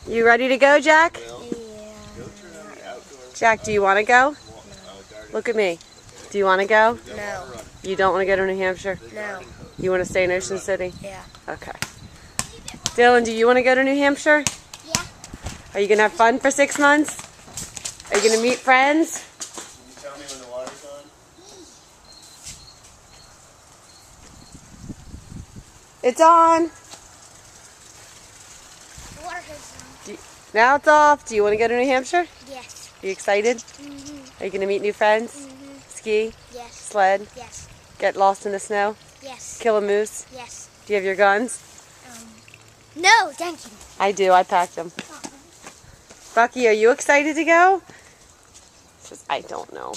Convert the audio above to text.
You ready to go, Jack? Yeah. Jack, do you want to go? Look at me. Do you want to go? No. You don't want to go to New Hampshire? No. You want to stay in Ocean City? Yeah. Okay. Dylan, do you want to go to New Hampshire? Yeah. Are you going to have fun for 6 months? Are you going to meet friends? Can you tell me when the water's on? It's on. The water goes on. Now it's off. Do you want to go to New Hampshire? Yes. Are you excited? Mm-hmm. Are you going to meet new friends? Mm-hmm. Ski? Yes. Sled? Yes. Get lost in the snow? Yes. Kill a moose? Yes. Do you have your guns? No, thank you. I do. I packed them. Bucky, are you excited to go? She says, I don't know.